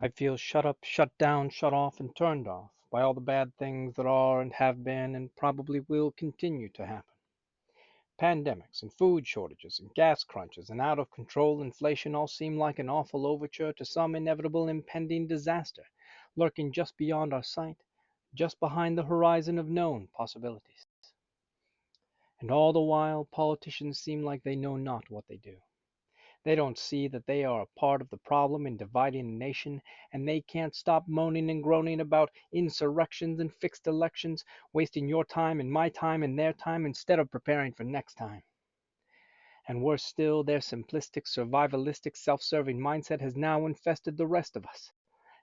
I feel shut up, shut down, shut off, and turned off by all the bad things that are and have been and probably will continue to happen. Pandemics and food shortages and gas crunches and out of control inflation all seem like an awful overture to some inevitable impending disaster lurking just beyond our sight, just behind the horizon of known possibilities. And all the while, politicians seem like they know not what they do. They don't see that they are a part of the problem in dividing a nation, and they can't stop moaning and groaning about insurrections and fixed elections, wasting your time and my time and their time instead of preparing for next time. And worse still, their simplistic, survivalistic, self-serving mindset has now infested the rest of us.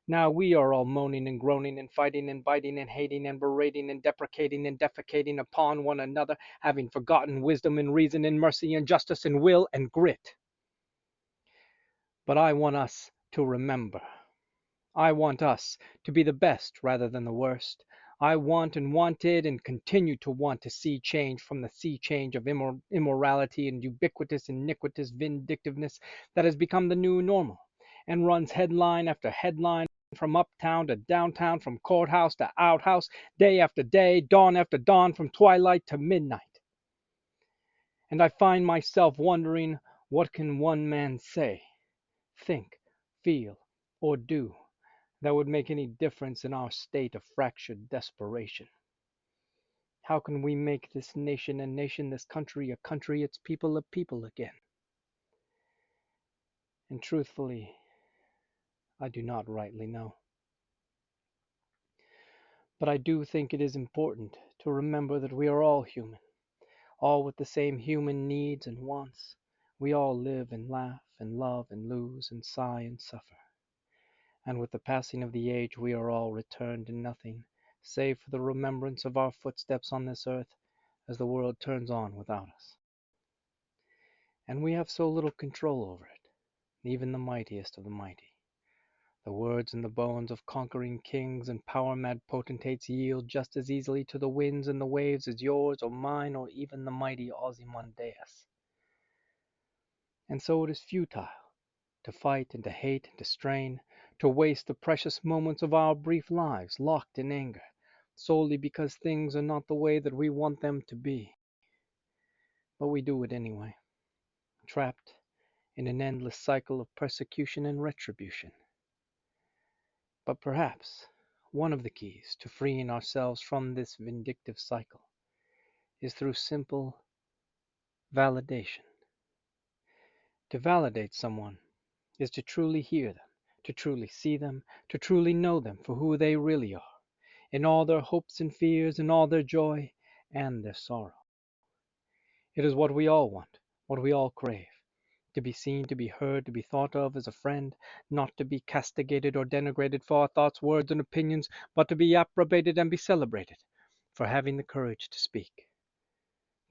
Now we are all moaning and groaning and fighting and biting and hating and berating and deprecating and defecating upon one another, having forgotten wisdom and reason and mercy and justice and will and grit. But I want us to remember. I want us to be the best rather than the worst. I want and wanted and continue to want to see change from the sea change of immorality and ubiquitous iniquitous vindictiveness that has become the new normal and runs headline after headline from uptown to downtown, from courthouse to outhouse, day after day, dawn after dawn, from twilight to midnight. And I find myself wondering, what can one man say, think, feel, or do that would make any difference in our state of fractured desperation? How can we make this nation a nation, this country a country, its people a people again? And truthfully, I do not rightly know. But I do think it is important to remember that we are all human, all with the same human needs and wants. We all live and laugh and love and lose and sigh and suffer. And with the passing of the age we are all returned to nothing, save for the remembrance of our footsteps on this earth as the world turns on without us. And we have so little control over it, even the mightiest of the mighty. The words and the bones of conquering kings and power-mad potentates yield just as easily to the winds and the waves as yours or mine or even the mighty Ozymandias. And so it is futile to fight and to hate and to strain, to waste the precious moments of our brief lives locked in anger, solely because things are not the way that we want them to be. But we do it anyway, trapped in an endless cycle of persecution and retribution. But perhaps one of the keys to freeing ourselves from this vindictive cycle is through simple validation. To validate someone is to truly hear them, to truly see them, to truly know them for who they really are, in all their hopes and fears, in all their joy and their sorrow. It is what we all want, what we all crave. To be seen, to be heard, to be thought of as a friend, not to be castigated or denigrated for our thoughts, words, and opinions, but to be approbated and be celebrated for having the courage to speak.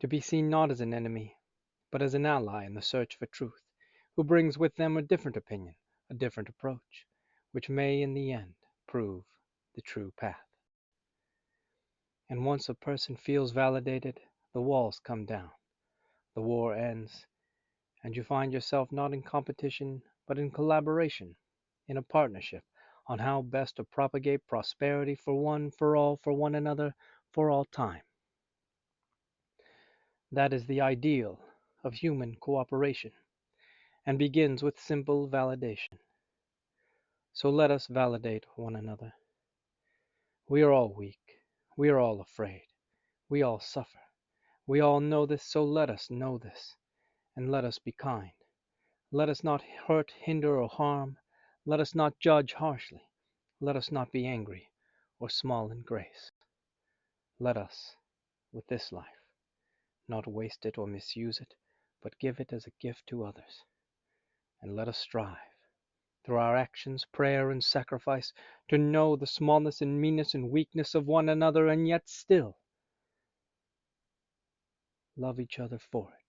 To be seen not as an enemy, but as an ally in the search for truth, who brings with them a different opinion, a different approach, which may in the end prove the true path. And once a person feels validated, the walls come down, the war ends, and you find yourself not in competition, but in collaboration, in a partnership on how best to propagate prosperity for one, for all, for one another, for all time. That is the ideal of human cooperation, and begins with simple validation. So let us validate one another. We are all weak. We are all afraid. We all suffer. We all know this, so let us know this, and let us be kind. Let us not hurt, hinder, or harm. Let us not judge harshly. Let us not be angry or small in grace. Let us, with this life, not waste it or misuse it, but give it as a gift to others. And let us strive, through our actions, prayer, and sacrifice, to know the smallness and meanness and weakness of one another, and yet still love each other for it.